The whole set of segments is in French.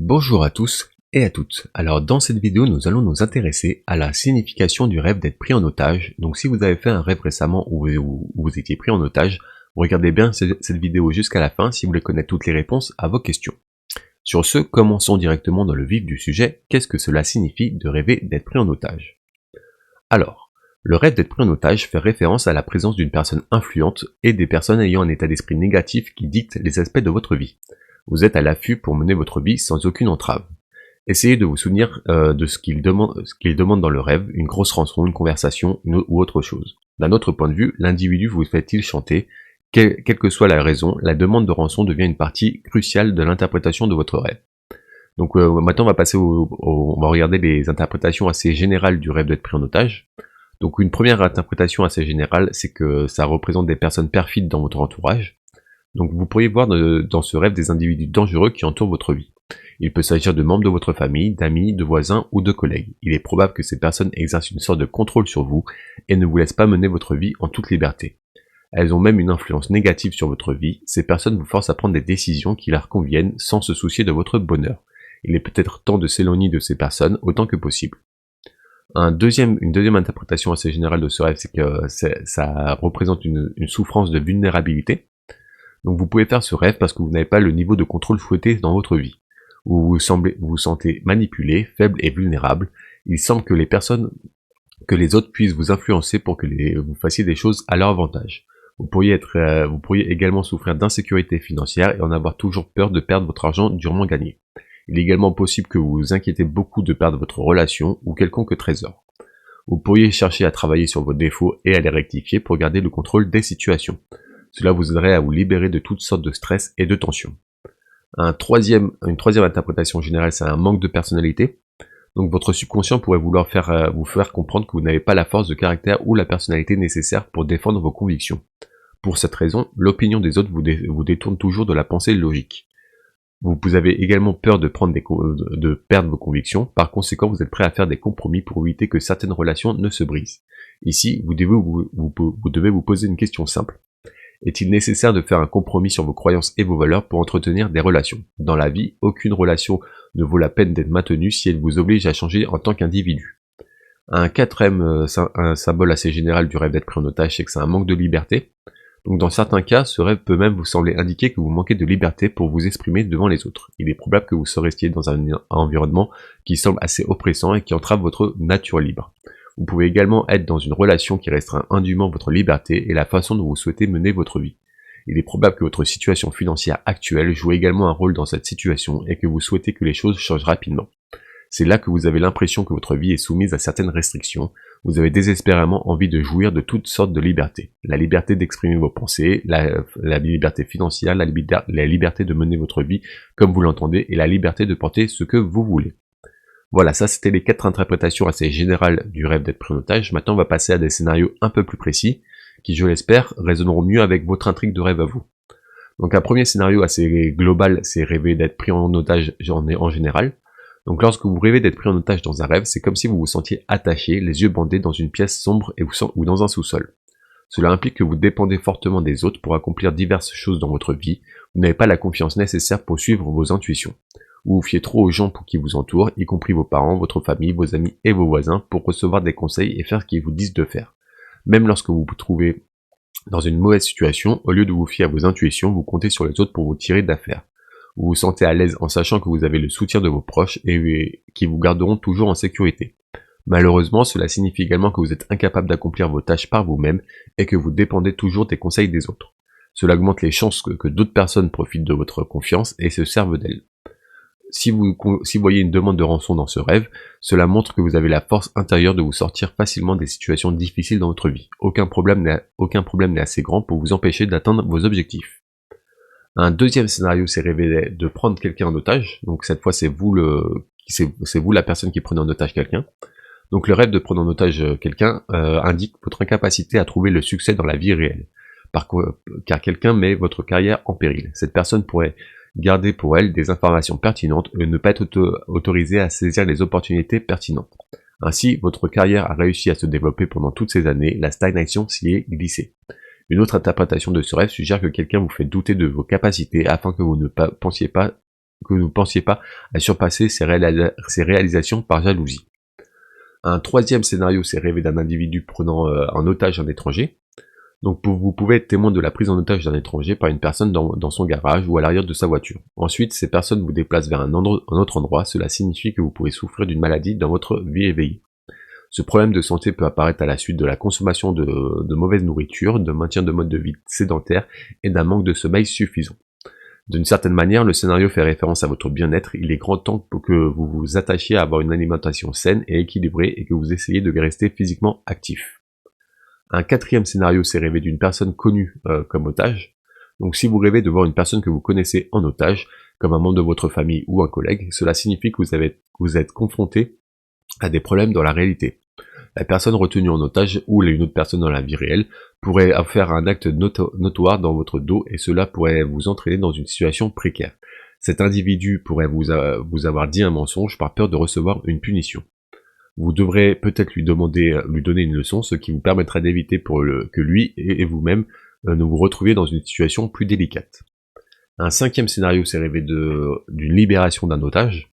Bonjour à tous et à toutes. Alors dans cette vidéo, nous allons nous intéresser à la signification du rêve d'être pris en otage. Donc si vous avez fait un rêve récemment où vous étiez pris en otage, regardez bien cette vidéo jusqu'à la fin si vous voulez connaître toutes les réponses à vos questions. Sur ce, commençons directement dans le vif du sujet. Qu'est-ce que cela signifie de rêver d'être pris en otage? Alors, le rêve d'être pris en otage fait référence à la présence d'une personne influente et des personnes ayant un état d'esprit négatif qui dictent les aspects de votre vie. Vous êtes à l'affût pour mener votre vie sans aucune entrave. Essayez de vous souvenir de ce qu'il demande dans le rêve, une grosse rançon, une conversation, ou autre chose. D'un autre point de vue, l'individu vous fait-il chanter? Quelle que soit la raison, la demande de rançon devient une partie cruciale de l'interprétation de votre rêve. Donc maintenant on va passer on va regarder les interprétations assez générales du rêve d'être pris en otage. Donc une première interprétation assez générale, c'est que ça représente des personnes perfides dans votre entourage. Donc vous pourriez voir dans ce rêve des individus dangereux qui entourent votre vie. Il peut s'agir de membres de votre famille, d'amis, de voisins ou de collègues. Il est probable que ces personnes exercent une sorte de contrôle sur vous et ne vous laissent pas mener votre vie en toute liberté. Elles ont même une influence négative sur votre vie. Ces personnes vous forcent à prendre des décisions qui leur conviennent sans se soucier de votre bonheur. Il est peut-être temps de s'éloigner de ces personnes autant que possible. Une deuxième interprétation assez générale de ce rêve, c'est que ça représente une souffrance de vulnérabilité. Donc vous pouvez faire ce rêve parce que vous n'avez pas le niveau de contrôle souhaité dans votre vie. Vous vous sentez manipulé, faible et vulnérable. Il semble que les autres puissent vous influencer pour que vous fassiez des choses à leur avantage. Vous pourriez également souffrir d'insécurité financière et en avoir toujours peur de perdre votre argent durement gagné. Il est également possible que vous vous inquiétez beaucoup de perdre votre relation ou quelconque trésor. Vous pourriez chercher à travailler sur vos défauts et à les rectifier pour garder le contrôle des situations. Cela vous aiderait à vous libérer de toutes sortes de stress et de tensions. Une troisième interprétation générale, c'est un manque de personnalité. Donc votre subconscient pourrait vouloir vous faire comprendre que vous n'avez pas la force de caractère ou la personnalité nécessaire pour défendre vos convictions. Pour cette raison, l'opinion des autres vous détourne toujours de la pensée logique. Vous avez également peur de perdre vos convictions, par conséquent vous êtes prêt à faire des compromis pour éviter que certaines relations ne se brisent. Ici, vous devez vous poser une question simple. Est-il nécessaire de faire un compromis sur vos croyances et vos valeurs pour entretenir des relations? Dans la vie, aucune relation ne vaut la peine d'être maintenue si elle vous oblige à changer en tant qu'individu. Un symbole assez général du rêve d'être pris en otage, c'est que c'est un manque de liberté. Donc dans certains cas, ce rêve peut même vous sembler indiquer que vous manquez de liberté pour vous exprimer devant les autres. Il est probable que vous restiez dans un environnement qui semble assez oppressant et qui entrave votre nature libre. Vous pouvez également être dans une relation qui restreint indûment votre liberté et la façon dont vous souhaitez mener votre vie. Il est probable que votre situation financière actuelle joue également un rôle dans cette situation et que vous souhaitez que les choses changent rapidement. C'est là que vous avez l'impression que votre vie est soumise à certaines restrictions. Vous avez désespérément envie de jouir de toutes sortes de libertés. La liberté d'exprimer vos pensées, la liberté financière, la liberté de mener votre vie comme vous l'entendez et la liberté de porter ce que vous voulez. Voilà, ça c'était les 4 interprétations assez générales du rêve d'être pris en otage. Maintenant on va passer à des scénarios un peu plus précis, qui je l'espère résonneront mieux avec votre intrigue de rêve à vous. Donc un premier scénario assez global, c'est rêver d'être pris en otage en général. Donc lorsque vous rêvez d'être pris en otage dans un rêve, c'est comme si vous vous sentiez attaché, les yeux bandés dans une pièce sombre ou dans un sous-sol. Cela implique que vous dépendez fortement des autres pour accomplir diverses choses dans votre vie. Vous n'avez pas la confiance nécessaire pour suivre vos intuitions. Vous vous fiez trop aux gens qui vous entourent, y compris vos parents, votre famille, vos amis et vos voisins, pour recevoir des conseils et faire ce qu'ils vous disent de faire. Même lorsque vous vous trouvez dans une mauvaise situation, au lieu de vous fier à vos intuitions, vous comptez sur les autres pour vous tirer d'affaire. Vous vous sentez à l'aise en sachant que vous avez le soutien de vos proches et qui vous garderont toujours en sécurité. Malheureusement, cela signifie également que vous êtes incapable d'accomplir vos tâches par vous-même et que vous dépendez toujours des conseils des autres. Cela augmente les chances que d'autres personnes profitent de votre confiance et se servent d'elle. Si vous voyez une demande de rançon dans ce rêve, cela montre que vous avez la force intérieure de vous sortir facilement des situations difficiles dans votre vie. Aucun problème n'est assez grand pour vous empêcher d'atteindre vos objectifs. Un deuxième scénario, c'est rêver de prendre quelqu'un en otage. Donc cette fois, c'est vous la personne qui prenez en otage quelqu'un. Donc le rêve de prendre en otage quelqu'un indique votre incapacité à trouver le succès dans la vie réelle. Car quelqu'un met votre carrière en péril. Cette personne pourrait garder pour elle des informations pertinentes et ne pas être autorisée à saisir les opportunités pertinentes. Ainsi, votre carrière a réussi à se développer pendant toutes ces années, la stagnation s'y est glissée. Une autre interprétation de ce rêve suggère que quelqu'un vous fait douter de vos capacités afin que vous ne pensiez pas que vous ne pensiez pas à surpasser ces réalisations par jalousie. Un troisième scénario, c'est rêver d'un individu prenant en otage un étranger. Donc vous pouvez être témoin de la prise en otage d'un étranger par une personne dans son garage ou à l'arrière de sa voiture. Ensuite, ces personnes vous déplacent vers un autre endroit, cela signifie que vous pouvez souffrir d'une maladie dans votre vie éveillée. Ce problème de santé peut apparaître à la suite de la consommation de mauvaise nourriture, de maintien de mode de vie sédentaire et d'un manque de sommeil suffisant. D'une certaine manière, le scénario fait référence à votre bien-être. Il est grand temps pour que vous vous attachiez à avoir une alimentation saine et équilibrée et que vous essayiez de rester physiquement actif. Un quatrième scénario, c'est rêver d'une personne connue comme otage. Donc si vous rêvez de voir une personne que vous connaissez en otage, comme un membre de votre famille ou un collègue, cela signifie que vous êtes confronté à des problèmes dans la réalité. La personne retenue en otage ou une autre personne dans la vie réelle pourrait faire un acte notoire dans votre dos et cela pourrait vous entraîner dans une situation précaire. Cet individu pourrait vous avoir dit un mensonge par peur de recevoir une punition. Vous devrez peut-être lui donner une leçon, ce qui vous permettra d'éviter que lui et vous-même ne vous retrouviez dans une situation plus délicate. Un cinquième scénario, c'est rêver d'une libération d'un otage.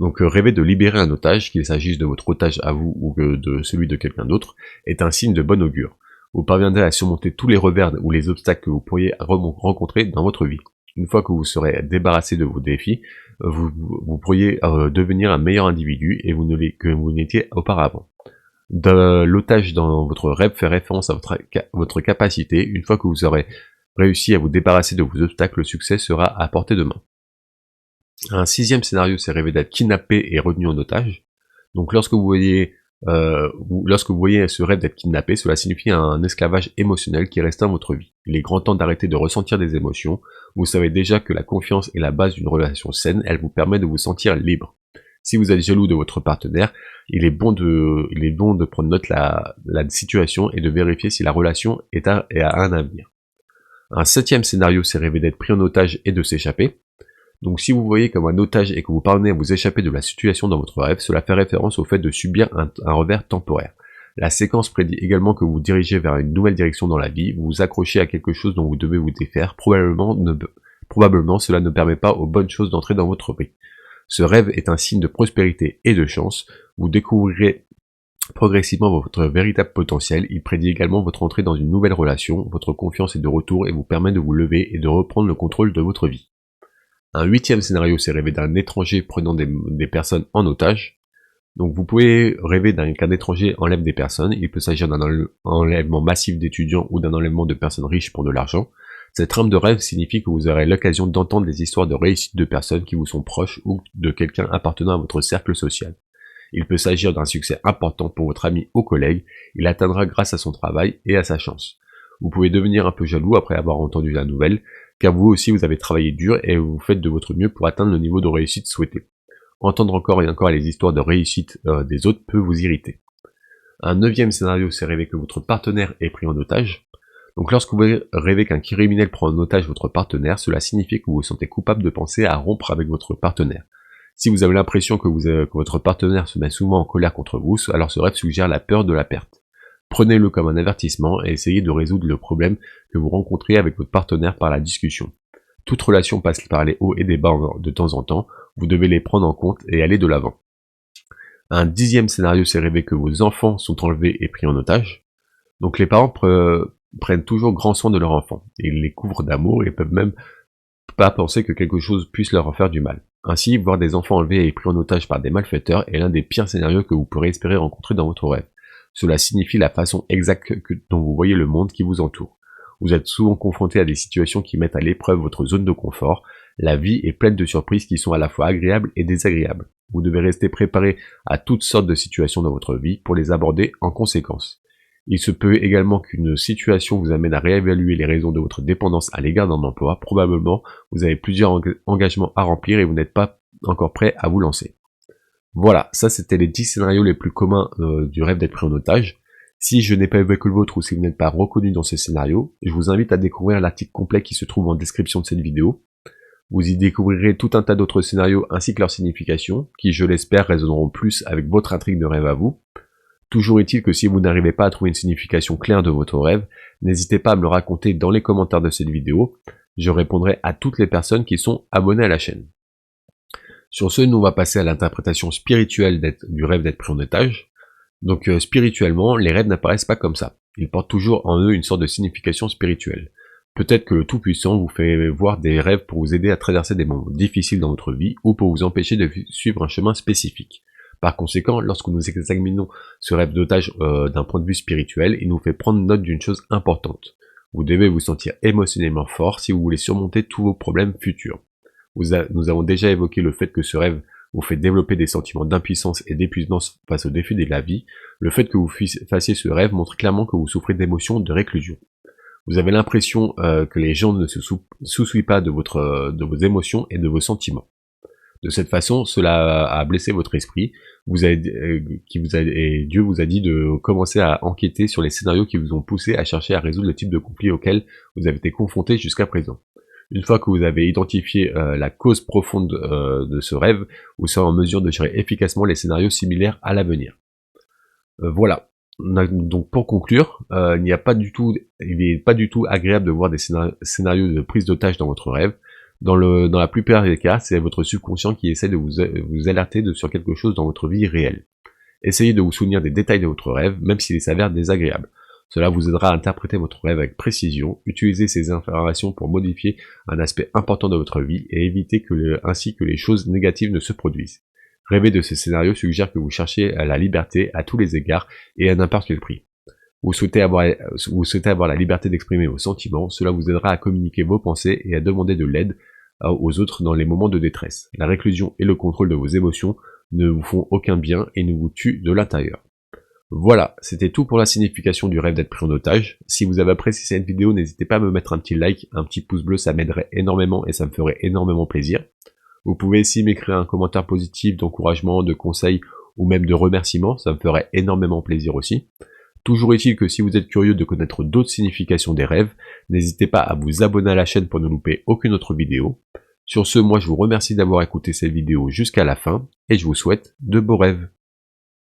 Donc rêver de libérer un otage, qu'il s'agisse de votre otage à vous ou de celui de quelqu'un d'autre, est un signe de bon augure. Vous parviendrez à surmonter tous les revers ou les obstacles que vous pourriez rencontrer dans votre vie. Une fois que vous serez débarrassé de vos défis, vous pourriez devenir un meilleur individu et que vous n'étiez auparavant. L'otage dans votre rêve fait référence à votre capacité. Une fois que vous aurez réussi à vous débarrasser de vos obstacles, le succès sera à portée de main. Un sixième scénario, c'est rêver d'être kidnappé et retenu en otage. Donc lorsque vous voyez ce rêve d'être kidnappé, cela signifie un esclavage émotionnel qui reste dans votre vie. Il est grand temps d'arrêter de ressentir des émotions. Vous savez déjà que la confiance est la base d'une relation saine, elle vous permet de vous sentir libre. Si vous êtes jaloux de votre partenaire, il est bon de prendre note de la situation et de vérifier si la relation a un avenir. Un septième scénario, c'est rêver d'être pris en otage et de s'échapper. Donc si vous voyez comme un otage et que vous parvenez à vous échapper de la situation dans votre rêve, cela fait référence au fait de subir un revers temporaire. La séquence prédit également que vous vous dirigez vers une nouvelle direction dans la vie, vous vous accrochez à quelque chose dont vous devez vous défaire, probablement cela ne permet pas aux bonnes choses d'entrer dans votre vie. Ce rêve est un signe de prospérité et de chance, vous découvrirez progressivement votre véritable potentiel, il prédit également votre entrée dans une nouvelle relation, votre confiance est de retour et vous permet de vous lever et de reprendre le contrôle de votre vie. Un huitième scénario, c'est rêver d'un étranger prenant des personnes en otage. Donc vous pouvez rêver qu'un étranger enlève des personnes, il peut s'agir d'un enlèvement massif d'étudiants ou d'un enlèvement de personnes riches pour de l'argent. Cette trame de rêve signifie que vous aurez l'occasion d'entendre des histoires de réussite de personnes qui vous sont proches ou de quelqu'un appartenant à votre cercle social. Il peut s'agir d'un succès important pour votre ami ou collègue, il atteindra grâce à son travail et à sa chance. Vous pouvez devenir un peu jaloux après avoir entendu la nouvelle, car vous aussi vous avez travaillé dur et vous faites de votre mieux pour atteindre le niveau de réussite souhaité. Entendre encore et encore les histoires de réussite des autres peut vous irriter. Un neuvième scénario, c'est rêver que votre partenaire est pris en otage. Donc lorsque vous rêvez qu'un criminel prend en otage votre partenaire, cela signifie que vous vous sentez coupable de penser à rompre avec votre partenaire. Si vous avez l'impression que votre partenaire se met souvent en colère contre vous, alors ce rêve suggère la peur de la perte. Prenez-le comme un avertissement et essayez de résoudre le problème que vous rencontrez avec votre partenaire par la discussion. Toute relation passe par les hauts et des bas de temps en temps, vous devez les prendre en compte et aller de l'avant. Un dixième scénario, c'est rêver que vos enfants sont enlevés et pris en otage. Donc les parents prennent toujours grand soin de leurs enfants. Ils les couvrent d'amour et peuvent même pas penser que quelque chose puisse leur faire du mal. Ainsi, voir des enfants enlevés et pris en otage par des malfaiteurs est l'un des pires scénarios que vous pourrez espérer rencontrer dans votre rêve. Cela signifie la façon exacte dont vous voyez le monde qui vous entoure. Vous êtes souvent confronté à des situations qui mettent à l'épreuve votre zone de confort. La vie est pleine de surprises qui sont à la fois agréables et désagréables. Vous devez rester préparé à toutes sortes de situations dans votre vie pour les aborder en conséquence. Il se peut également qu'une situation vous amène à réévaluer les raisons de votre dépendance à l'égard d'un emploi. Probablement, vous avez plusieurs engagements à remplir et vous n'êtes pas encore prêt à vous lancer. Voilà, ça c'était les 10 scénarios les plus communs du rêve d'être pris en otage. Si je n'ai pas évoqué le vôtre ou si vous n'êtes pas reconnu dans ces scénarios, je vous invite à découvrir l'article complet qui se trouve en description de cette vidéo. Vous y découvrirez tout un tas d'autres scénarios ainsi que leurs significations, qui je l'espère résonneront plus avec votre intrigue de rêve à vous. Toujours est-il que si vous n'arrivez pas à trouver une signification claire de votre rêve, n'hésitez pas à me le raconter dans les commentaires de cette vidéo. Je répondrai à toutes les personnes qui sont abonnées à la chaîne. Sur ce, nous on va passer à l'interprétation spirituelle du rêve d'être pris en otage. Donc spirituellement, les rêves n'apparaissent pas comme ça. Ils portent toujours en eux une sorte de signification spirituelle. Peut-être que le Tout-Puissant vous fait voir des rêves pour vous aider à traverser des moments difficiles dans votre vie ou pour vous empêcher de suivre un chemin spécifique. Par conséquent, lorsque nous examinons ce rêve d'otage d'un point de vue spirituel, il nous fait prendre note d'une chose importante. Vous devez vous sentir émotionnellement fort si vous voulez surmonter tous vos problèmes futurs. Nous avons déjà évoqué le fait que ce rêve vous fait développer des sentiments d'impuissance et d'épuisement face aux défis de la vie. Le fait que vous fassiez ce rêve montre clairement que vous souffrez d'émotions de réclusion. Vous avez l'impression que les gens ne se soucient pas de vos émotions et de vos sentiments. De cette façon, cela a blessé votre esprit, et Dieu vous a dit de commencer à enquêter sur les scénarios qui vous ont poussé à chercher à résoudre le type de conflit auquel vous avez été confronté jusqu'à présent. Une fois que vous avez identifié la cause profonde de ce rêve, vous serez en mesure de gérer efficacement les scénarios similaires à l'avenir. Voilà. Donc pour conclure, il n'est pas du tout agréable de voir des scénarios de prise d'otage dans votre rêve. Dans la plupart des cas, c'est votre subconscient qui essaie de vous alerter sur quelque chose dans votre vie réelle. Essayez de vous souvenir des détails de votre rêve, même s'il s'avère désagréable. Cela vous aidera à interpréter votre rêve avec précision, utilisez ces informations pour modifier un aspect important de votre vie et éviter ainsi que les choses négatives ne se produisent. Rêver de ces scénarios suggère que vous cherchez la liberté à tous les égards et à n'importe quel prix. Vous souhaitez avoir la liberté d'exprimer vos sentiments, cela vous aidera à communiquer vos pensées et à demander de l'aide aux autres dans les moments de détresse. La réclusion et le contrôle de vos émotions ne vous font aucun bien et ne vous tuent de l'intérieur. Voilà, c'était tout pour la signification du rêve d'être pris en otage. Si vous avez apprécié cette vidéo, n'hésitez pas à me mettre un petit like, un petit pouce bleu, ça m'aiderait énormément et ça me ferait énormément plaisir. Vous pouvez aussi m'écrire un commentaire positif, d'encouragement, de conseil ou même de remerciement, ça me ferait énormément plaisir aussi. Toujours est-il que si vous êtes curieux de connaître d'autres significations des rêves, n'hésitez pas à vous abonner à la chaîne pour ne louper aucune autre vidéo. Sur ce, moi je vous remercie d'avoir écouté cette vidéo jusqu'à la fin, et je vous souhaite de beaux rêves.